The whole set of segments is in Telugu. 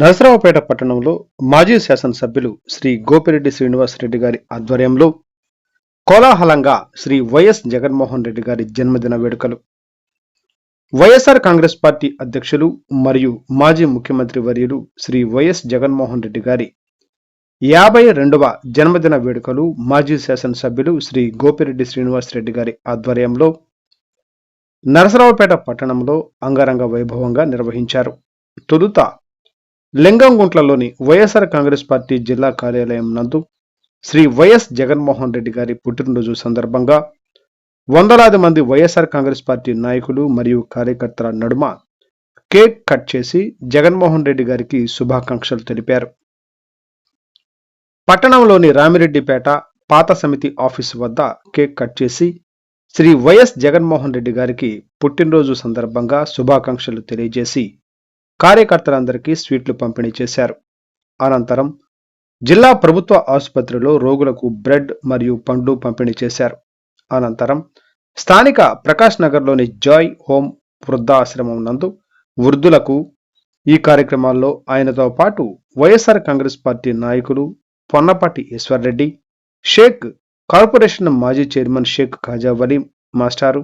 నరసరావుపేట పట్టణంలో మాజీ శాసనసభ్యులు శ్రీ గోపిరెడ్డి శ్రీనివాసరెడ్డి గారి ఆధ్వర్యంలో కోలాహలంగా శ్రీ వైఎస్ జగన్మోహన్ రెడ్డి గారి జన్మదిన వేడుకలు. వైఎస్ఆర్ కాంగ్రెస్ పార్టీ అధ్యక్షులు మరియు మాజీ ముఖ్యమంత్రి వర్యులు శ్రీ వైఎస్ జగన్మోహన్ రెడ్డి గారి 52వ జన్మదిన వేడుకలు మాజీ శాసనసభ్యులు శ్రీ గోపిరెడ్డి శ్రీనివాసరెడ్డి గారి ఆధ్వర్యంలో నరసరావుపేట పట్టణంలో అంగరంగ వైభవంగా నిర్వహించారు. తొలుత లింగంగుంట్లలోని వైఎస్ఆర్ కాంగ్రెస్ పార్టీ జిల్లా కార్యాలయం నందు శ్రీ వైఎస్ జగన్మోహన్ రెడ్డి గారి పుట్టినరోజు సందర్భంగా వందలాది మంది వైఎస్ఆర్ కాంగ్రెస్ పార్టీ నాయకులు మరియు కార్యకర్తల నడుమ కేక్ కట్ చేసి జగన్మోహన్ రెడ్డి గారికి శుభాకాంక్షలు తెలిపారు. పట్టణంలోని రామిరెడ్డిపేట పాత సమితి ఆఫీసు వద్ద కేక్ కట్ చేసి శ్రీ వైఎస్ జగన్మోహన్ రెడ్డి గారికి పుట్టినరోజు సందర్భంగా శుభాకాంక్షలు తెలియజేసి కార్యకర్తలందరికీ స్వీట్లు పంపిణీ చేశారు. అనంతరం జిల్లా ప్రభుత్వ ఆసుపత్రిలో రోగులకు బ్రెడ్ మరియు పండ్లు పంపిణీ చేశారు. అనంతరం స్థానిక ప్రకాష్ నగర్లోని జాయ్ హోమ్ వృద్ధాశ్రమం నందు వృద్ధులకు ఈ కార్యక్రమాల్లో ఆయనతో పాటు వైఎస్ఆర్ కాంగ్రెస్ పార్టీ నాయకులు పొన్నపాటి ఈశ్వర్రెడ్డి, షేక్ కార్పొరేషన్ మాజీ చైర్మన్ షేక్ ఖాజా వలీ మాస్టారు,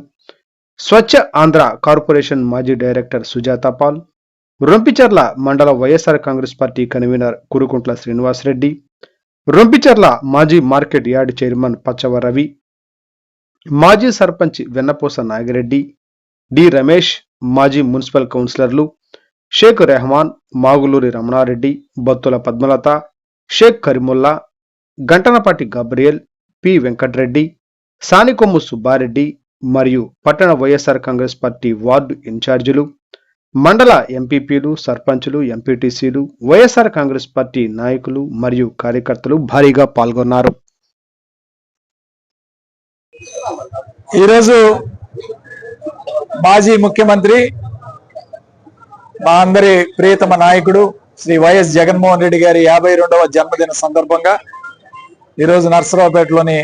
స్వచ్ఛ ఆంధ్ర కార్పొరేషన్ మాజీ డైరెక్టర్ సుజాతా పాల్, రొంపిచర్ల మండల వైఎస్ఆర్ కాంగ్రెస్ పార్టీ కన్వీనర్ కురుకుంట్ల శ్రీనివాసరెడ్డి, రొంపిచర్ల మాజీ market yard chairman Pachava Ravi, మాజీ సర్పంచ్ వెన్నపూస నాగిరెడ్డి, డి రమేష్, మాజీ మున్సిపల్ కౌన్సిలర్లు షేక్ రెహమాన్, మాగులూరి రమణారెడ్డి, బత్తుల పద్మలత, షేక్ కరిముల్లా, గంటనపాటి గబ్రియల్, పి వెంకట్రెడ్డి, సానికొమ్ము సుబ్బారెడ్డి మరియు పట్టణ వైఎస్ఆర్ కాంగ్రెస్ పార్టీ వార్డు ఇన్ఛార్జీలు, మండల ఎంపీపీలు, సర్పంచులు, ఎంపీటీసీలు, వైఎస్ఆర్ కాంగ్రెస్ పార్టీ నాయకులు మరియు కార్యకర్తలు భారీగా పాల్గొన్నారు. ఈరోజు మాజీ ముఖ్యమంత్రి మా అందరి ప్రియతమ నాయకుడు శ్రీ వైఎస్ జగన్మోహన్ రెడ్డి గారి 52వ జన్మదిన సందర్భంగా ఈరోజు నర్సరావుపేటలోని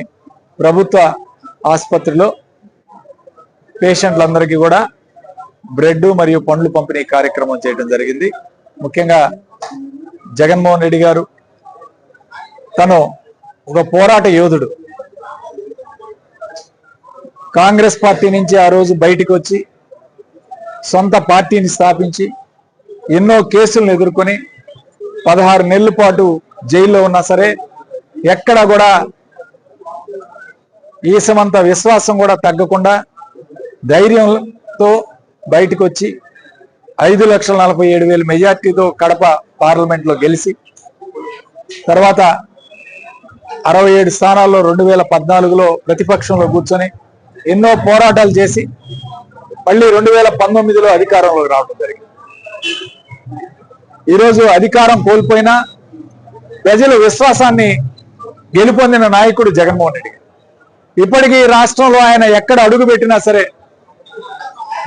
ప్రభుత్వ ఆసుపత్రిలో పేషెంట్లందరికీ కూడా బ్రెడ్ మరియు పండ్లు పంపిణీ కార్యక్రమం చేయడం జరిగింది. ముఖ్యంగా జగన్మోహన్ రెడ్డి గారు తను ఒక పోరాట యోధుడు. కాంగ్రెస్ పార్టీ నుంచి ఆ రోజు బయటికి వచ్చి సొంత పార్టీని స్థాపించి ఎన్నో కేసులను ఎదుర్కొని 16 నెలల పాటు జైల్లో ఉన్నా సరే ఎక్కడ కూడా ఈసమంత విశ్వాసం కూడా తగ్గకుండా ధైర్యంతో బయటకు వచ్చి 5,47,000 మెజార్టీతో కడప పార్లమెంట్లో గెలిచి తర్వాత 67 స్థానాల్లో 2014లో ప్రతిపక్షంలో కూర్చొని ఎన్నో పోరాటాలు చేసి మళ్ళీ 2019లో అధికారంలోకి రావడం జరిగింది. ఈరోజు అధికారం కోల్పోయినా ప్రజల విశ్వాసాన్ని గెలుపొందిన నాయకుడు జగన్మోహన్ రెడ్డి. ఇప్పటికీ రాష్ట్రంలో ఆయన ఎక్కడ అడుగు పెట్టినా సరే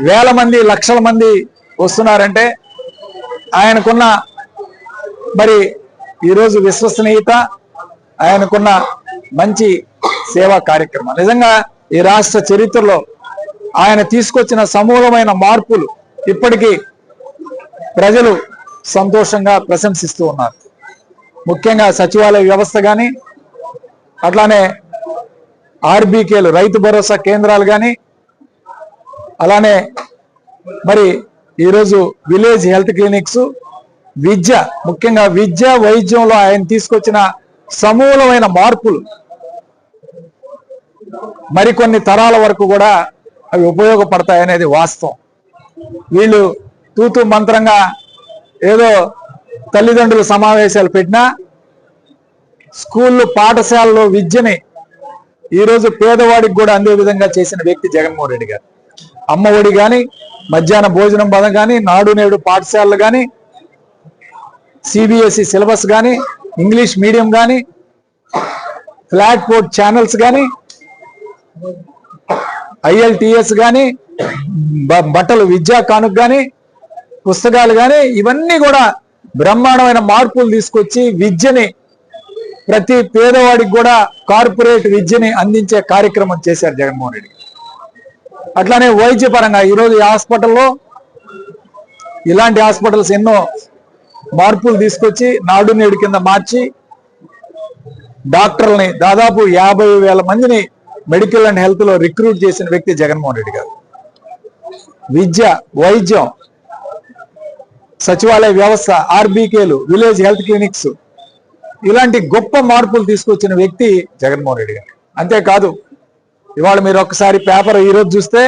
వేల మంది, లక్షల మంది వస్తున్నారంటే ఆయనకున్న మరి ఈరోజు విశ్వసనీయత, ఆయనకున్న మంచి సేవా కార్యక్రమం నిజంగా ఈ రాష్ట్ర చరిత్రలో ఆయన తీసుకొచ్చిన సమూలమైన మార్పులు ఇప్పటికీ ప్రజలు సంతోషంగా ప్రశంసిస్తూ ఉన్నారు. ముఖ్యంగా సచివాలయ వ్యవస్థ కానీ, అట్లానే ఆర్బీకేలు రైతు భరోసా కేంద్రాలు కానీ, అలానే మరి ఈరోజు విలేజ్ హెల్త్ క్లినిక్స్, విద్య, ముఖ్యంగా విద్య వైద్యంలో ఆయన తీసుకొచ్చిన సమూలమైన మార్పులు మరికొన్ని తరాల వరకు కూడా అవి ఉపయోగపడతాయనేది వాస్తవం. వీళ్ళు తూతు మంత్రంగా ఏదో తల్లిదండ్రుల సమావేశాలు పెట్టినా స్కూళ్ళు, పాఠశాలలో విద్యని ఈరోజు పేదవాడికి కూడా అందే విధంగా చేసిన వ్యక్తి జగన్మోహన్ రెడ్డి గారు. అమ్మ ఒడి కానీ, మధ్యాహ్న భోజనం పథకం కానీ, నాడు నేడు పాఠశాలలు కానీ, సిబిఎస్ఈ సిలబస్ కానీ, ఇంగ్లీష్ మీడియం కానీ, ఫ్లాట్ పోర్ట్ ఛానల్స్ కానీ, ILTS కానీ, బట్టలు విద్యా కానుక కానీ, పుస్తకాలు కానీ, ఇవన్నీ కూడా బ్రహ్మాండమైన మార్పులు తీసుకొచ్చి విద్యని ప్రతి పేదవాడికి కూడా కార్పొరేట్ విద్యని అందించే కార్యక్రమం చేశారు జగన్మోహన్ రెడ్డి. అట్లానే వైద్యపరంగా ఈరోజు ఈ హాస్పిటల్లో ఇలాంటి హాస్పిటల్స్ ఎన్నో మార్పులు తీసుకొచ్చి నాడు నేడు కింద మార్చి డాక్టర్లని దాదాపు 50,000 మందిని మెడికల్ అండ్ హెల్త్ లో రిక్రూట్ చేసిన వ్యక్తి జగన్మోహన్ రెడ్డి గారు. విద్య, వైద్యం, సచివాలయ వ్యవస్థ, ఆర్బీకేలు, విలేజ్ హెల్త్ క్లినిక్స్, ఇలాంటి గొప్ప మార్పులు తీసుకొచ్చిన వ్యక్తి జగన్మోహన్ రెడ్డి గారు. అంతేకాదు ఇవాళ మీరు ఒక్కసారి పేపర్ ఈరోజు చూస్తే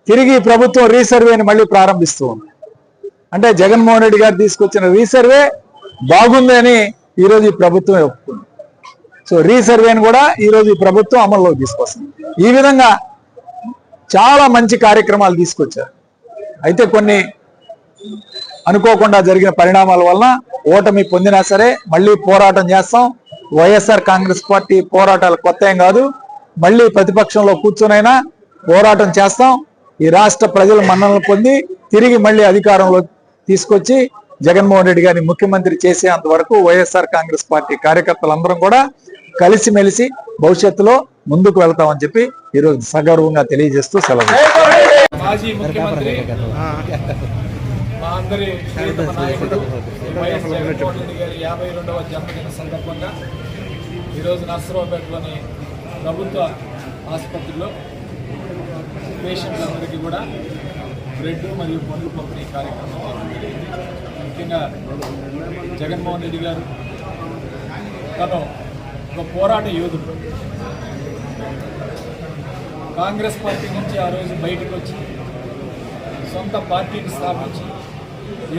తిరిగి ప్రభుత్వం రీసర్వేని మళ్ళీ ప్రారంభిస్తూ ఉంది. అంటే జగన్మోహన్ రెడ్డి గారు తీసుకొచ్చిన రీసర్వే బాగుంది అని ఈరోజు ఈ ప్రభుత్వం ఒప్పుకుంది. సో రీసర్వేని కూడా ఈరోజు ఈ ప్రభుత్వం అమల్లోకి తీసుకొస్తుంది. ఈ విధంగా చాలా మంచి కార్యక్రమాలు తీసుకొచ్చారు. అయితే కొన్ని అనుకోకుండా జరిగిన పరిణామాల వలన ఓటమి పొందినా సరే మళ్ళీ పోరాటం చేస్తాం. వైఎస్ఆర్ కాంగ్రెస్ పార్టీ పోరాటాలు కొత్త ఏం కాదు. మళ్ళీ ప్రతిపక్షంలో కూర్చొనైనా పోరాటం చేస్తాం. ఈ రాష్ట్ర ప్రజల మన్ననలు పొంది తిరిగి మళ్ళీ అధికారంలో తీసుకొచ్చి జగన్మోహన్ రెడ్డి గారిని ముఖ్యమంత్రి చేసేంత వరకు వైఎస్ఆర్ కాంగ్రెస్ పార్టీ కార్యకర్తలందరం కూడా కలిసిమెలిసి భవిష్యత్తులో ముందుకు వెళ్తామని చెప్పి ఈరోజు సగర్వంగా తెలియజేస్తూ సెలవు. మాజీ ముఖ్యమంత్రి మా అందరి ప్రియతమ నాయకుడు వైఎస్ జగన్మోహన్ రెడ్డి గారి 52వ జన్మదిన సందర్భంగా ఈరోజు నర్సరావుపేటలోని ప్రభుత్వ ఆసుపత్రిలో పేషెంట్లందరికీ కూడా బ్రెడ్ మరియు పండ్లు పంపిణీ కార్యక్రమం జరిగింది. ముఖ్యంగా జగన్మోహన్ రెడ్డి గారు తను ఒక పోరాట యోధుడు. కాంగ్రెస్ పార్టీ నుంచి ఆ రోజు బయటకు వచ్చి సొంత పార్టీని స్థాపించి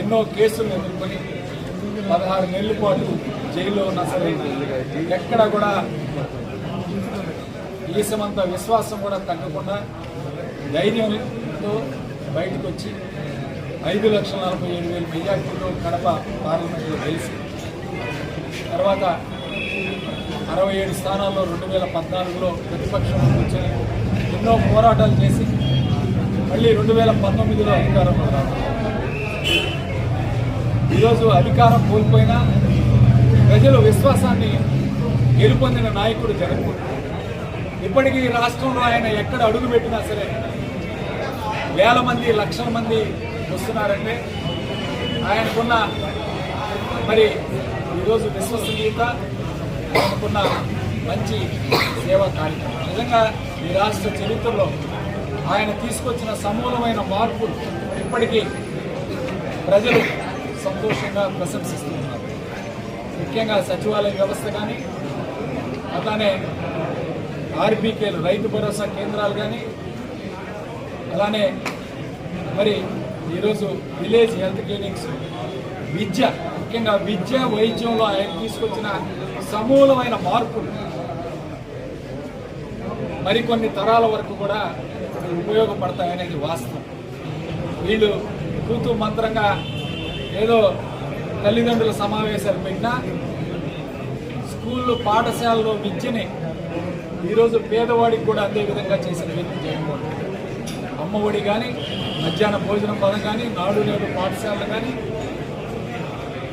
ఎన్నో కేసులు ఎదుర్కొని 16 నెలల పాటు జైల్లో ఉన్న సరే ఎక్కడ కూడా ఈసమంత విశ్వాసం కూడా తగ్గకుండా ధైర్యంతో బయటకు వచ్చి 5,47,000 మెజార్టీతో కడప పార్లమెంట్లో గెలిచి తర్వాత 67 స్థానాల్లో 2014లో ప్రతిపక్షంలో కూర్చొని ఎన్నో పోరాటాలు చేసి మళ్ళీ 2019లో అధికారంలో రావాలి. ఈరోజు అధికారం కోల్పోయినా ప్రజల విశ్వాసాన్ని గెలుపొందిన నాయకుడు జగన్మోహన్. ఇప్పటికీ రాష్ట్రంలో ఆయన ఎక్కడ అడుగు పెట్టినా సరే వేల మంది, లక్షల మంది వస్తున్నారంటే ఆయనకున్న మరి ఈరోజు విశ్వసనీయత, ఆయనకున్న మంచి సేవా కార్యక్రమం. నిజంగా ఈ రాష్ట్ర చరిత్రలో ఆయన తీసుకొచ్చిన సమూలమైన మార్పులు ఇప్పటికీ ప్రజలు సంతోషంగా ప్రశంసిస్తున్నారు. ముఖ్యంగా సచివాలయ వ్యవస్థ కానీ, అలానే ఆర్బీకేలు రైతు భరోసా కేంద్రాలు కానీ, అలానే మరి ఈరోజు విలేజ్ హెల్త్ క్లినిక్స్, విద్య, ముఖ్యంగా విద్య వైద్యంలో ఆయన తీసుకొచ్చిన సమూలమైన మార్పులు మరికొన్ని తరాల వరకు కూడా ఉపయోగపడతాయనేది వాస్తవం. వీళ్ళు తూతూ మంత్రంగా ఏదో తల్లిదండ్రుల సమావేశాలు పెట్టినా స్కూళ్ళు, పాఠశాలలో విద్యని ఈరోజు పేదవాడికి కూడా అందే విధంగా చేసిన వ్యక్తి జగన్మోహన్ రెడ్డి. అమ్మఒడి కానీ, మధ్యాహ్న భోజనం పథకం కానీ, నాడు నేడు పాఠశాలలు కానీ,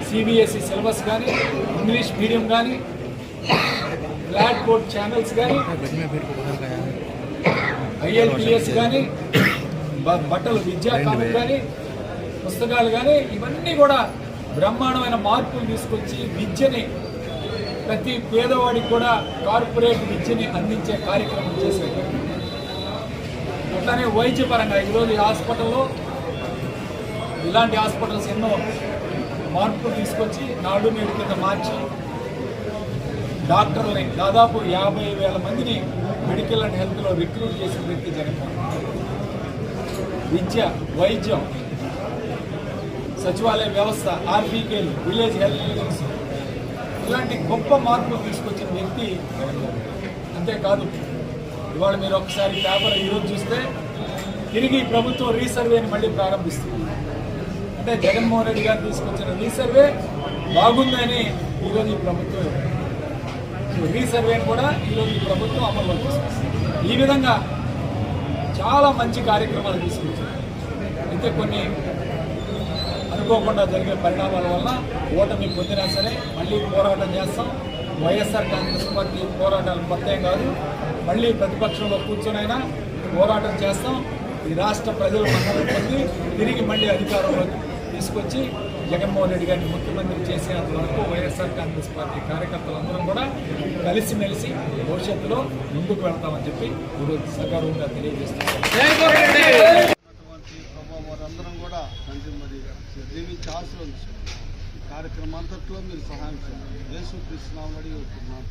సిబిఎస్ఈ సిలబస్ కానీ, ఇంగ్లీష్ మీడియం కానీ, ఫ్లాట్ బోర్డ్ ఛానల్స్ కానీ, ఐఎల్పిఎస్ కానీ, బట్టలు విద్యా కానుక కానీ, పుస్తకాలు కానీ, ఇవన్నీ కూడా బ్రహ్మాండమైన మార్పులు తీసుకొచ్చి విద్యని ప్రతి పేదవాడికి కూడా కార్పొరేట్ విద్యని అందించే కార్యక్రమం చేసేది. అట్లానే వైద్యపరంగా ఈరోజు ఈ హాస్పిటల్లో ఇలాంటి హాస్పిటల్స్ ఎన్నో మార్పులు తీసుకొచ్చి నాడు నేడు కింద మార్చి డాక్టర్లని దాదాపు 50,000 మందిని మెడికల్ అండ్ హెల్త్లో రిక్రూట్ చేసిన వ్యక్తి జగన్మోహన్. విద్య, వైద్యం, సచివాలయ వ్యవస్థ, ఆర్బీకేలు, విలేజ్ హెల్త్ క్లినిక్స్, ఇలాంటి గొప్ప మార్పులు తీసుకొచ్చిన వ్యక్తి జగన్మోహన్. అంతేకాదు ఇవాళ మీరు ఒకసారి పేపర్ ఈరోజు చూస్తే తిరిగి ప్రభుత్వం రీసర్వేని మళ్ళీ ప్రారంభిస్తుంది. అంటే జగన్మోహన్ రెడ్డి గారు తీసుకొచ్చిన రీసర్వే బాగుందని ఈరోజు ఈ ప్రభుత్వం రీసర్వేని కూడా ఈరోజు ఈ ప్రభుత్వం అమల్లో తీసుకొస్తుంది. ఈ విధంగా చాలా మంచి కార్యక్రమాలు తీసుకొచ్చారు. అయితే కొన్ని అనుకోకుండా జరిగే పరిణామాల వల్ల ఓటమి పొందినా సరే మళ్ళీ పోరాటం చేస్తాం. వైఎస్ఆర్ కాంగ్రెస్ పార్టీ పోరాటాలు కొత్తేం కాదు. మళ్ళీ ప్రతిపక్షంలో కూర్చొనైనా పోరాటం చేస్తాం. ఈ రాష్ట్ర ప్రజల మన్ననలు పొంది తిరిగి మళ్ళీ అధికారంలోకి తీసుకొచ్చి జగన్మోహన్ రెడ్డి గారిని ముఖ్యమంత్రి చేసేంత వరకు వైఎస్ఆర్ కాంగ్రెస్ పార్టీ కార్యకర్తలందరం కూడా కలిసిమెలిసి భవిష్యత్తులో ముందుకు వెళ్తామని చెప్పి ఈరోజు సగర్వంగా తెలియజేస్తున్నాం. వారందరం కూడా మరి దీవించి ఆశీర్వదించారు. ఈ కార్యక్రమం అంతట్లో మీరు సహాయం చేయాలి. యేసుక్రీస్తు నామములో అడిగి వస్తున్నాను.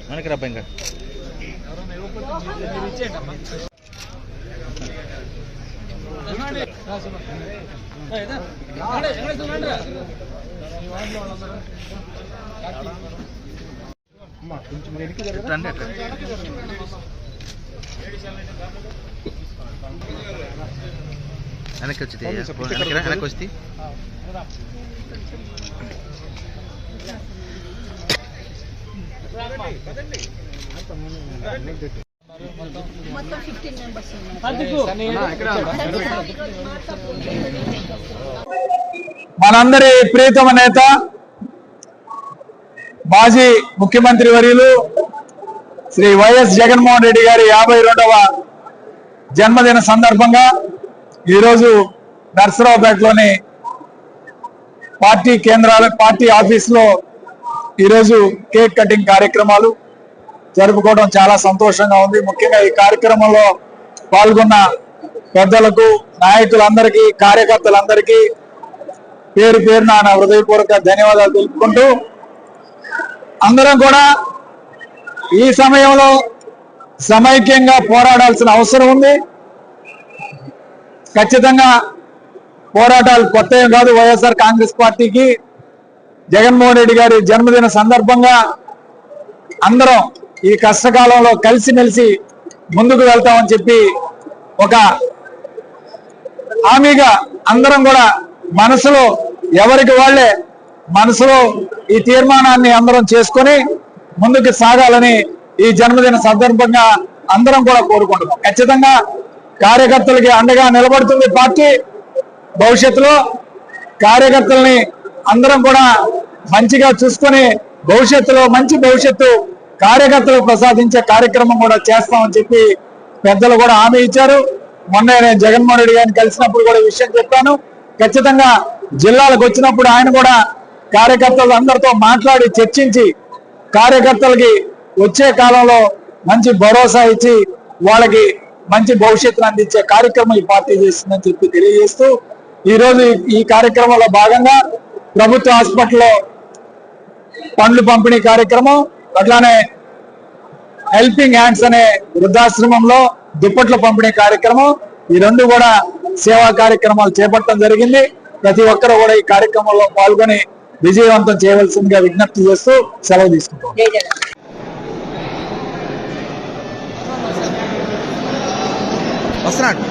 మనకి రబ్బ ఇంకా రండి అక్కడ వెనక్కి వచ్చి వెనక్కి వస్తే మొత్తం 15 మెంబర్స్ మనందరి ప్రియతమ నేత మాజీ ముఖ్యమంత్రి వర్యులు శ్రీ వైఎస్ జగన్మోహన్ రెడ్డి గారి 52వ జన్మదిన సందర్భంగా ఈరోజు నర్సరావుపేటలోని పార్టీ ఆఫీసులో ఈరోజు కేక్ కటింగ్ కార్యక్రమాలు జరుపుకోవడం చాలా సంతోషంగా ఉంది. ముఖ్యంగా ఈ కార్యక్రమంలో పాల్గొన్న పెద్దలకు, నాయకులందరికీ, కార్యకర్తలందరికీ పేరు పేరున నా హృదయపూర్వక ధన్యవాదాలు తెలుపుకుంటూ, అందరం కూడా ఈ సమయంలో సమైక్యంగా పోరాడాల్సిన అవసరం ఉంది. ఖచ్చితంగా పోరాటాలు కొత్త ఏం కాదు. వైఎస్ఆర్ కాంగ్రెస్ పార్టీకి జగన్మోహన్ రెడ్డి గారి జన్మదిన సందర్భంగా అందరం ఈ కష్టకాలంలో కలిసిమెలిసి ముందుకు వెళ్తామని చెప్పి ఒక హామీగా అందరం కూడా మనసులో ఎవరికి వాళ్ళే మనసులో ఈ తీర్మానాన్ని అందరం చేసుకొని ముందుకు సాగాలని ఈ జన్మదిన సందర్భంగా అందరం కూడా కోరుకుంటున్నాం. ఖచ్చితంగా కార్యకర్తలకి అండగా నిలబడుతుంది పార్టీ. భవిష్యత్తులో కార్యకర్తల్ని అందరం కూడా మంచిగా చూసుకొని భవిష్యత్తులో మంచి భవిష్యత్తు కార్యకర్తలకు ప్రసాదించే కార్యక్రమం కూడా చేస్తామని చెప్పి పెద్దలు కూడా హామీ ఇచ్చారు. మొన్న నేను జగన్మోహన్ రెడ్డి గారిని కలిసినప్పుడు కూడా ఈ విషయం చెప్పాను. ఖచ్చితంగా జిల్లాలకు వచ్చినప్పుడు ఆయన కూడా కార్యకర్తలు అందరితో మాట్లాడి చర్చించి కార్యకర్తలకి వచ్చే కాలంలో మంచి భరోసా ఇచ్చి వాళ్ళకి మంచి భవిష్యత్తును అందించే కార్యక్రమం ఈ పార్టీ చేస్తుందని చెప్పి తెలియజేస్తూ, ఈరోజు ఈ కార్యక్రమంలో భాగంగా ప్రభుత్వ హాస్పిటల్లో పండ్లు పంపిణీ కార్యక్రమం, అట్లానే హెల్పింగ్ హ్యాండ్స్ అనే వృద్ధాశ్రమంలో దుప్పట్ల పంపిణీ కార్యక్రమం, ఈ రెండు కూడా సేవా కార్యక్రమాలు చేపట్టడం జరిగింది. ప్రతి ఒక్కరు కూడా ఈ కార్యక్రమంలో పాల్గొని విజయవంతం చేయవలసిందిగా విజ్ఞప్తి చేస్తూ సెలవు తీసుకుంటాం. వస్తున్నాడు.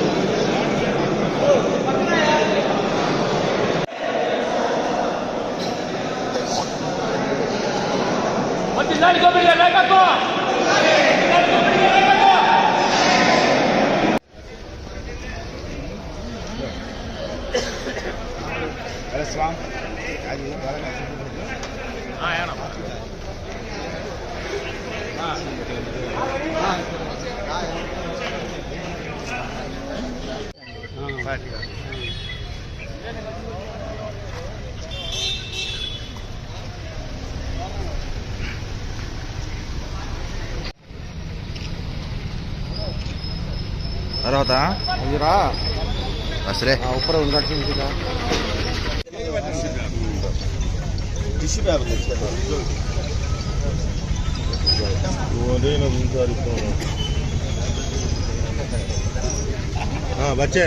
తర్వాత సరే బచ్చే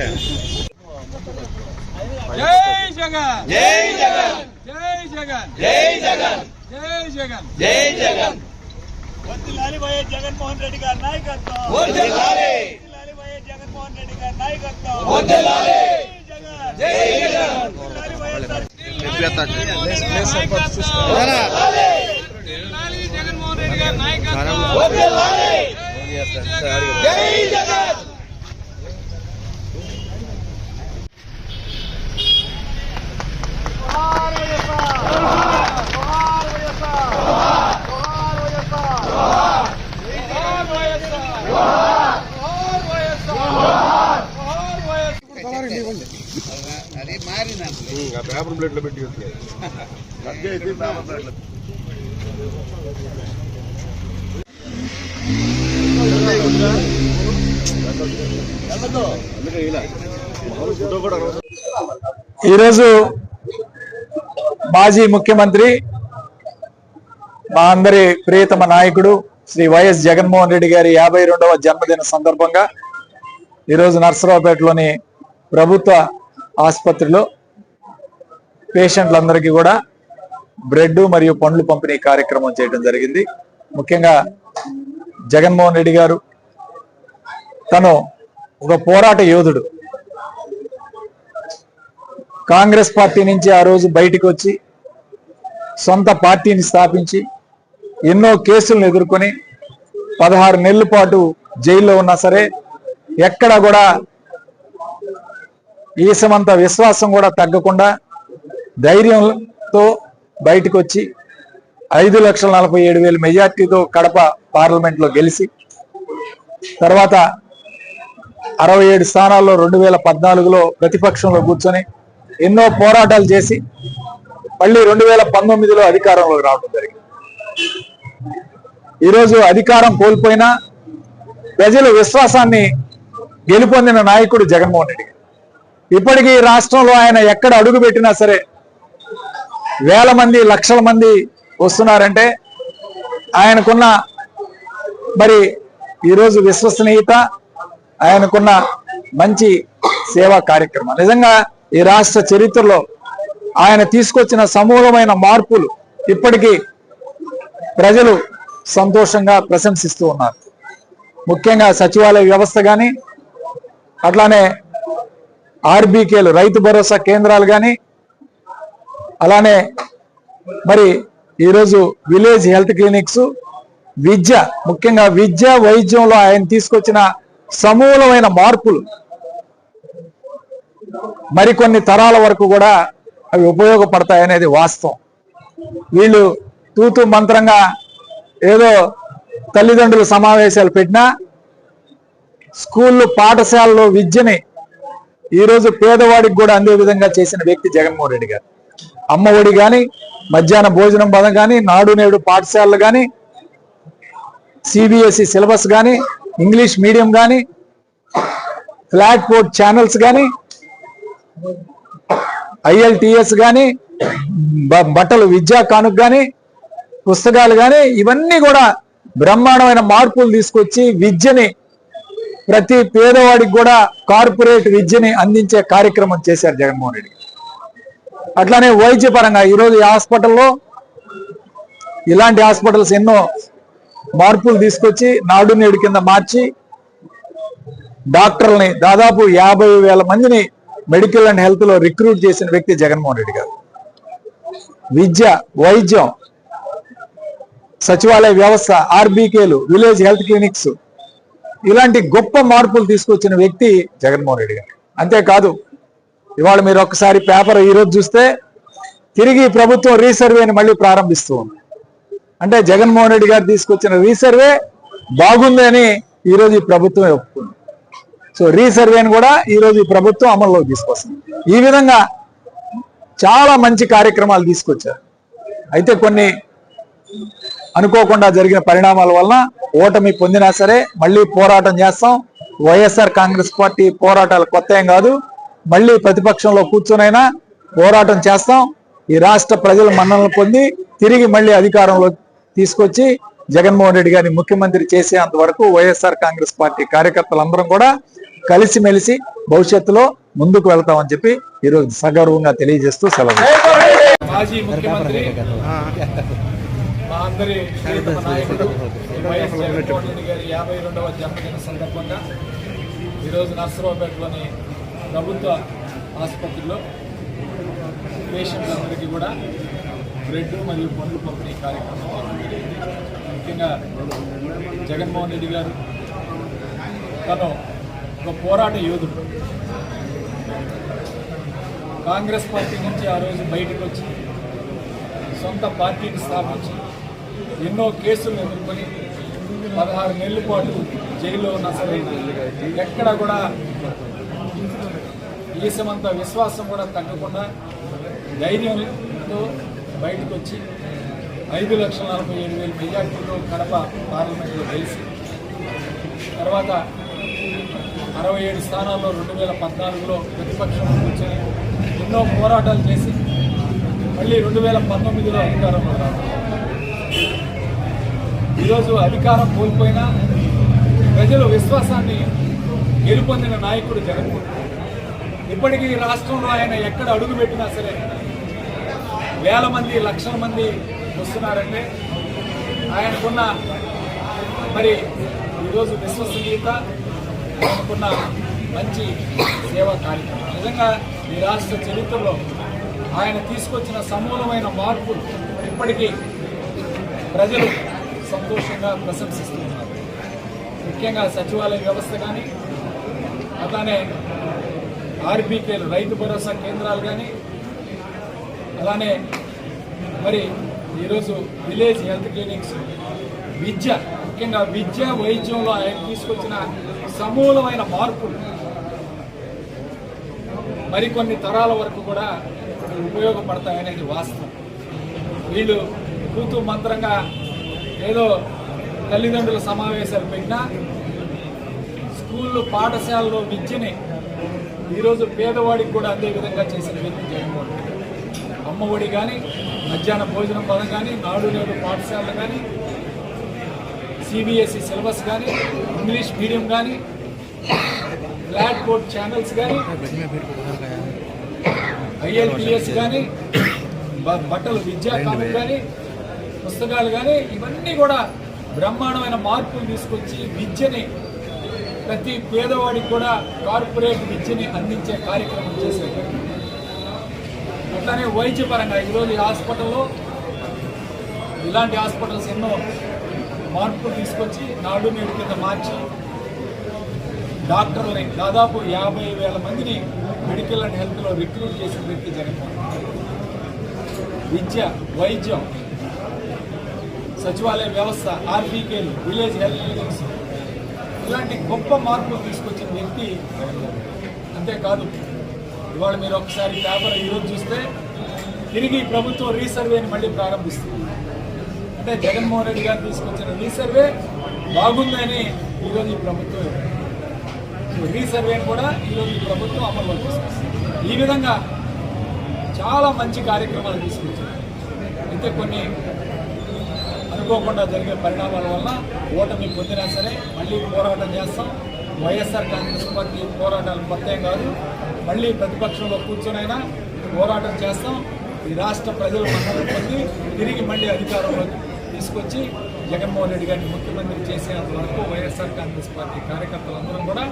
జై జగన్ జై జగన్ జై జగన్ జై జగన్ జై జగన్ జై జగన్ వందలాలి వైఎస్ జగన్మోహన్ రెడ్డి గారి నాయకత్వం వందలాలి వైఎస్ జగన్మోహన్ రెడ్డి గారి నాయకత్వం వందలాలి జై జగన్ వందలాలి వైఎస్ జగన్మోహన్ రెడ్డి గారి నాయకత్వం వందలాలి జై జగన్ పేపర్ ప్లేట్లో పెట్టి ఈరోజు మాజీ ముఖ్యమంత్రి మా అందరి ప్రియతమ నాయకుడు శ్రీ వైఎస్ జగన్మోహన్ రెడ్డి గారి 52వ జన్మదిన సందర్భంగా ఈరోజు నర్సరావుపేటలోని ప్రభుత్వ ఆసుపత్రిలో పేషెంట్లందరికీ కూడా బ్రెడ్ మరియు పండ్లు పంపిణీ కార్యక్రమం చేయడం జరిగింది. ముఖ్యంగా జగన్మోహన్ రెడ్డి గారు తను ఒక పోరాట యోధుడు. కాంగ్రెస్ పార్టీ నుంచి ఆ రోజు బయటికి వచ్చి సొంత పార్టీని స్థాపించి ఎన్నో కేసులను ఎదుర్కొని 16 నెలల పాటు జైల్లో ఉన్నా సరే ఎక్కడ కూడా ఈసమంత విశ్వాసం కూడా తగ్గకుండా ధైర్యంతో బయటకు వచ్చి 5,47,000 మెజార్టీతో కడప పార్లమెంట్లో గెలిచి తర్వాత 67 స్థానాల్లో 2014లో ప్రతిపక్షంలో కూర్చొని ఎన్నో పోరాటాలు చేసి మళ్ళీ 2019లో అధికారంలోకి రావడం జరిగింది. ఈరోజు అధికారం కోల్పోయినా ప్రజల విశ్వాసాన్ని గెలుపొందిన నాయకుడు జగన్మోహన్ రెడ్డి. ఇప్పటికీ రాష్ట్రంలో ఆయన ఎక్కడ అడుగు పెట్టినా సరే వేల మంది లక్షల మంది వస్తున్నారంటే ఆయనకున్న మరి ఈరోజు విశ్వసనీయత, ఆయనకున్న మంచి సేవా కార్యక్రమం నిజంగా ఈ రాష్ట్ర చరిత్రలో ఆయన తీసుకొచ్చిన సమూలమైన మార్పులు ఇప్పటికీ ప్రజలు సంతోషంగా ప్రశంసిస్తూ ఉన్నారు. ముఖ్యంగా సచివాలయ వ్యవస్థ కానీ అట్లానే ఆర్బీకేలు రైతు భరోసా కేంద్రాలు కానీ అలానే మరి ఈరోజు విలేజ్ హెల్త్ క్లినిక్స్, విద్య, ముఖ్యంగా విద్య వైద్యంలో ఆయన తీసుకొచ్చిన సమూలమైన మార్పులు మరికొన్ని తరాల వరకు కూడా అవి ఉపయోగపడతాయనేది వాస్తవం. వీళ్ళు తూతు మంత్రంగా ఏదో తల్లిదండ్రుల సమావేశాలు పెట్టినా స్కూళ్ళు పాఠశాలలో విద్యని ఈరోజు పేదవాడికి కూడా అందే విధంగా చేసిన వ్యక్తి జగన్మోహన్ రెడ్డి గారు. అమ్మ ఒడి కానీ, మధ్యాహ్న భోజనం పథకం కానీ, నాడు నేడు పాఠశాలలు కానీ, సిబిఎస్ఈ సిలబస్ కానీ, ఇంగ్లీష్ మీడియం కానీ, ఫ్లాట్ పోర్ట్ ఛానల్స్ కానీ, ILTS కానీ, బట్టలు విద్యా కానుక కానీ, పుస్తకాలు కానీ, ఇవన్నీ కూడా బ్రహ్మాండమైన మార్పులు తీసుకొచ్చి విద్యని ప్రతి పేదవాడికి కూడా కార్పొరేట్ విద్యని అందించే కార్యక్రమం చేశారు జగన్మోహన్ రెడ్డి. అట్లానే వైద్యపరంగా ఈరోజు ఈ హాస్పిటల్లో ఇలాంటి హాస్పిటల్స్ ఎన్నో మార్పులు తీసుకొచ్చి నాడు నేడు కింద మార్చి డాక్టర్లని దాదాపు 50,000 మందిని మెడికల్ అండ్ హెల్త్ లో రిక్రూట్ చేసిన వ్యక్తి జగన్మోహన్ రెడ్డి గారు. విద్య, వైద్యం, సచివాలయ వ్యవస్థ, ఆర్బీకేలు, విలేజ్ హెల్త్ క్లినిక్స్, ఇలాంటి గొప్ప మార్పులు తీసుకొచ్చిన వ్యక్తి జగన్మోహన్ రెడ్డి గారు. అంతేకాదు ఇవాళ మీరు ఒక్కసారి పేపర్ ఈరోజు చూస్తే తిరిగి ప్రభుత్వం రీసర్వేని మళ్ళీ ప్రారంభిస్తూ ఉంది. అంటే జగన్మోహన్ రెడ్డి గారు తీసుకొచ్చిన రీసర్వే బాగుంది అని ఈరోజు ఈ ప్రభుత్వం ఒప్పుకుంది. సో రీసర్వేని కూడా ఈరోజు ఈ ప్రభుత్వం అమల్లోకి తీసుకొస్తుంది. ఈ విధంగా చాలా మంచి కార్యక్రమాలు తీసుకొచ్చారు. అయితే కొన్ని అనుకోకుండా జరిగిన పరిణామాల వలన ఓటమి పొందినా సరే మళ్ళీ పోరాటం చేస్తాం. వైఎస్ఆర్ కాంగ్రెస్ పార్టీ పోరాటాలు కొత్త ఏం కాదు. మళ్ళీ ప్రతిపక్షంలో కూర్చొనైనా పోరాటం చేస్తాం. ఈ రాష్ట్ర ప్రజల మన్ననలు పొంది తిరిగి మళ్ళీ అధికారంలో తీసుకొచ్చి జగన్మోహన్ రెడ్డి గారిని ముఖ్యమంత్రి చేసేంత వరకు వైఎస్ఆర్ కాంగ్రెస్ పార్టీ కార్యకర్తలందరం కూడా కలిసిమెలిసి భవిష్యత్తులో ముందుకు వెళ్తామని చెప్పి ఈరోజు సగర్వంగా తెలియజేస్తూ సెలవు. మాజీ ముఖ్యమంత్రి మా అందరి ప్రియతమ నాయకుడు వైఎస్ జగన్మోహన్ రెడ్డి గారి 52వ జన్మదిన సందర్భంగా ఈరోజు నర్సరావుపేటలోని ప్రభుత్వ ఆసుపత్రిలో పేషెంట్లందరికీ కూడా బ్రెడ్ మరియు పండ్లు పంపిణీ కార్యక్రమం జరిగింది. ముఖ్యంగా జగన్మోహన్ రెడ్డి గారు తను ఒక పోరాట యోధుడు. కాంగ్రెస్ పార్టీ నుంచి ఆ రోజు బయటకు వచ్చి సొంత పార్టీని స్థాపించి ఎన్నో కేసులను ఎదుర్కొని 16 నెలల పాటు జైల్లో ఉన్న సరే ఎక్కడ కూడా ఈసమంత విశ్వాసం కూడా తగ్గకుండా ధైర్యంతో బయటకు వచ్చి 5,47,000 మెజార్టీలో కడప పార్లమెంట్లో గెలిచి తర్వాత 67 స్థానాల్లో 2014లో ప్రతిపక్షంలో కూర్చొని ఎన్నో పోరాటాలు చేసి మళ్ళీ 2019లో అధికారంలో రావడం. ఈరోజు అధికారం కోల్పోయినా ప్రజల విశ్వాసాన్ని గెలుపొందిన నాయకుడు జగన్మోహన్. ఇప్పటికీ రాష్ట్రంలో ఆయన ఎక్కడ అడుగు పెట్టినా సరే వేల మంది లక్షల మంది వస్తున్నారంటే ఆయనకున్న మరి ఈరోజు విశ్వసనీయత, ఆయనకున్న మంచి సేవా కార్యక్రమం. నిజంగా ఈ రాష్ట్ర చరిత్రలో ఆయన తీసుకొచ్చిన సమూలమైన మార్పులు ఇప్పటికీ ప్రజలు సంతోషంగా ప్రశంసిస్తున్నారు. ముఖ్యంగా సచివాలయ వ్యవస్థ కానీ, అలానే ఆర్బీకేలు రైతు భరోసా కేంద్రాలు కానీ, అలానే మరి ఈరోజు విలేజ్ హెల్త్ క్లినిక్స్, విద్య, ముఖ్యంగా విద్య వైద్యంలో ఆయన తీసుకొచ్చిన సమూలమైన మార్పులు మరికొన్ని తరాల వరకు కూడా ఉపయోగపడతాయనేది వాస్తవం. వీళ్ళు కూతూ మంత్రంగా ఏదో తల్లిదండ్రుల సమావేశాలు పెట్టినా స్కూళ్ళు పాఠశాలలో విద్యని ఈరోజు పేదవాడికి కూడా అందే విధంగా చేసిన వ్యక్తి జగన్మోహన్ రెడ్డి. అమ్మఒడి కానీ, మధ్యాహ్న భోజనం పథకం కానీ, నాడు నేడు పాఠశాలలు కానీ, సిబిఎస్ఈ సిలబస్ కానీ, ఇంగ్లీష్ మీడియం కానీ, ఫ్లాట్ బోర్డ్ ఛానల్స్ కానీ, ఐఎల్పిఎస్ కానీ, బట్టలు విద్యా కానుక కానీ, పుస్తకాలు కానీ, ఇవన్నీ కూడా బ్రహ్మాండమైన మార్పులు తీసుకొచ్చి విద్యని ప్రతి పేదవాడికి కూడా కార్పొరేట్ విద్యని అందించే కార్యక్రమం చేశారు. అట్లానే వైద్యపరంగా ఈరోజు ఈ హాస్పిటల్లో ఇలాంటి హాస్పిటల్స్ ఎన్నో మార్పులు తీసుకొచ్చి నాడు నేడు కింద మార్చి డాక్టర్లని దాదాపు 50,000 మందిని మెడికల్ అండ్ హెల్త్లో రిక్రూట్ చేసిన వ్యక్తి జగన్మోహన్. విద్య, వైద్యం, సచివాలయ వ్యవస్థ, ఆర్బీకేలు, విలేజ్ హెల్త్ క్లినిక్స్, ఇలాంటి గొప్ప మార్పులు తీసుకొచ్చిన వ్యక్తి. అంతేకాదు ఇవాళ మీరు ఒకసారి పేపర్ ఈరోజు చూస్తే తిరిగి ప్రభుత్వం రీసర్వేని మళ్ళీ ప్రారంభిస్తుంది. అంటే జగన్మోహన్ రెడ్డి గారు తీసుకొచ్చిన రీసర్వే బాగుందని ఈరోజు ఈ ప్రభుత్వం రీసర్వేని కూడా ఈరోజు ఈ ప్రభుత్వం అమలు తీసుకొస్తుంది. ఈ విధంగా చాలా మంచి కార్యక్రమాలు తీసుకొచ్చారు. అయితే కొన్ని అనుకోకుండా జరిగే పరిణామాల వల్ల ఓటమి పొందినా సరే మళ్ళీ పోరాటం చేస్తాం. వైఎస్ఆర్ కాంగ్రెస్ పార్టీ పోరాటాలు కొత్త ఏం కాదు. మళ్ళీ ప్రతిపక్షంలో కూర్చొనైనా పోరాటం చేస్తాం. ఈ రాష్ట్ర ప్రజల మన్ననలు పొంది తిరిగి మళ్ళీ అధికారంలో తీసుకొచ్చి జగన్మోహన్ రెడ్డి గారిని ముఖ్యమంత్రి చేసేంత వరకు వైఎస్ఆర్ కాంగ్రెస్ పార్టీ కార్యకర్తలందరం కూడా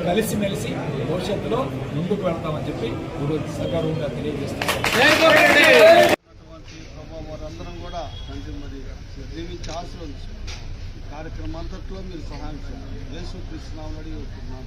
కలిసిమెలిసి భవిష్యత్తులో ముందుకు వెళ్తామని చెప్పి ఈరోజు సగర్వంగా తెలియజేస్తున్నాం. వారందరం కూడా తండ్రి మరి దీవించి ఆశీర్వదించారు. ఈ కార్యక్రమం అంతట్లో మీరు సహాయం చేయాలి. యేసు కృష్ణామని అడిగి వస్తున్నాం.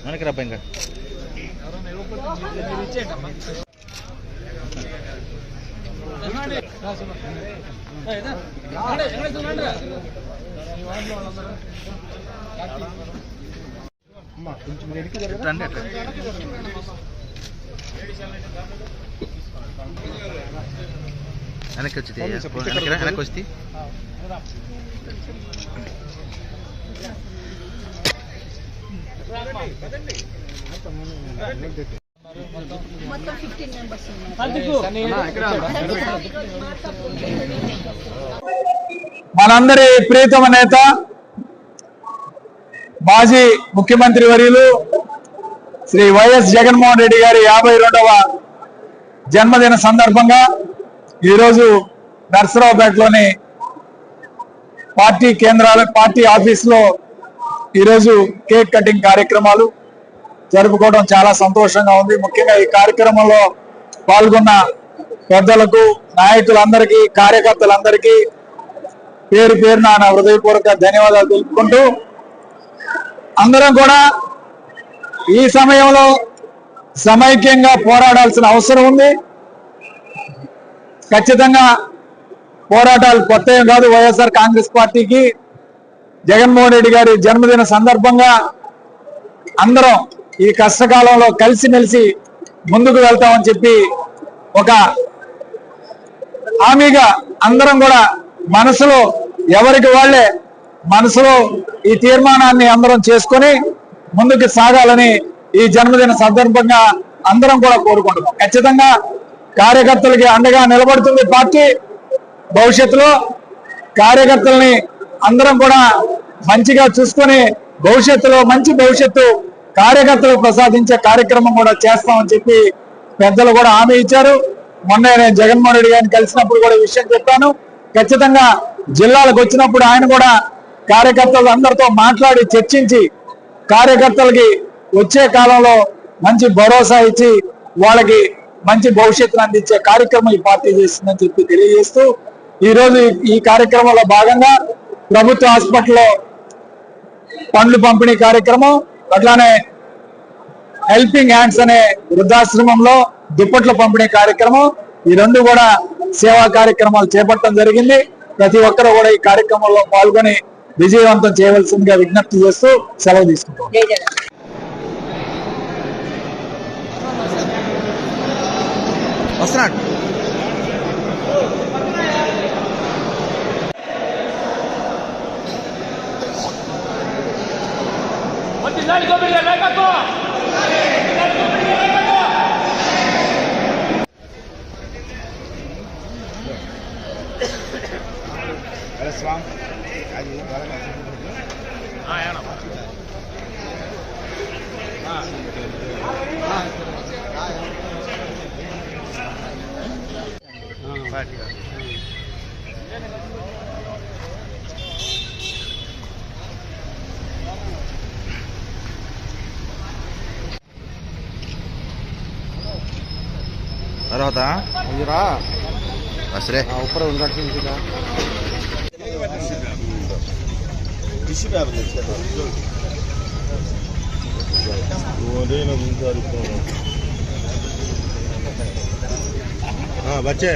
వెనక్కి రాబ్బా ఇంకా రండి అక్కడ వెనక్కి వచ్చి వెనక్కి వస్తే మొత్తం 15 మెంబర్స్ ఉన్నారు. మనందరి ప్రియతమ నేత మాజీ ముఖ్యమంత్రి వర్యులు శ్రీ వైఎస్ జగన్మోహన్ రెడ్డి గారి 52వ జన్మదిన సందర్భంగా ఈరోజు నర్సరావుపేటలోని పార్టీ ఆఫీసులో ఈరోజు కేక్ కటింగ్ కార్యక్రమాలు జరుపుకోవడం చాలా సంతోషంగా ఉంది. ముఖ్యంగా ఈ కార్యక్రమంలో పాల్గొన్న పెద్దలకు, నాయకులందరికీ, కార్యకర్తలందరికీ పేరు పేరున నా హృదయపూర్వక ధన్యవాదాలు తెలుపుకుంటూ, అందరం కూడా ఈ సమయంలో సమైక్యంగా పోరాడాల్సిన అవసరం ఉంది. ఖచ్చితంగా పోరాటాలు కొత్త ఏం కాదు. వైఎస్ఆర్ కాంగ్రెస్ పార్టీకి జగన్మోహన్ రెడ్డి గారి జన్మదిన సందర్భంగా అందరం ఈ కష్టకాలంలో కలిసిమెలిసి ముందుకు వెళ్తామని చెప్పి ఒక హామీగా అందరం కూడా మనసులో ఎవరికి వాళ్ళే మనసులో ఈ తీర్మానాన్ని అందరం చేసుకొని ముందుకు సాగాలని ఈ జన్మదిన సందర్భంగా అందరం కూడా కోరుకుంటున్నాం. ఖచ్చితంగా కార్యకర్తలకి అండగా నిలబడుతుంది పార్టీ. భవిష్యత్తులో కార్యకర్తల్ని అందరం కూడా మంచిగా చూసుకొని భవిష్యత్తులో మంచి భవిష్యత్తు కార్యకర్తలకు ప్రసాదించే కార్యక్రమం కూడా చేస్తామని చెప్పి పెద్దలు కూడా హామీ ఇచ్చారు. మొన్న నేను జగన్మోహన్ రెడ్డి గారిని కలిసినప్పుడు కూడా ఈ విషయం చెప్పాను. ఖచ్చితంగా జిల్లాలకు వచ్చినప్పుడు ఆయన కూడా కార్యకర్తలు అందరితో మాట్లాడి చర్చించి కార్యకర్తలకి వచ్చే కాలంలో మంచి భరోసా ఇచ్చి వాళ్ళకి మంచి భవిష్యత్తును అందించే కార్యక్రమం ఈ పార్టీ చేస్తుందని చెప్పి తెలియజేస్తూ, ఈరోజు ఈ కార్యక్రమంలో భాగంగా ప్రభుత్వ హాస్పిటల్లో పండ్లు పంపిణీ కార్యక్రమం, అట్లానే హెల్పింగ్ హ్యాండ్స్ అనే వృద్ధాశ్రమంలో దుప్పట్ల పంపిణీ కార్యక్రమం, ఈ రెండు కూడా సేవా కార్యక్రమాలు చేపట్టడం జరిగింది. ప్రతి ఒక్కరూ కూడా ఈ కార్యక్రమంలో పాల్గొని విజయవంతం చేయవలసిందిగా విజ్ఞప్తి చేస్తూ సెలవు తీసుకుంటాం. వస్తున్నాడు. తర్వాత అసలే ऊपर बच्चे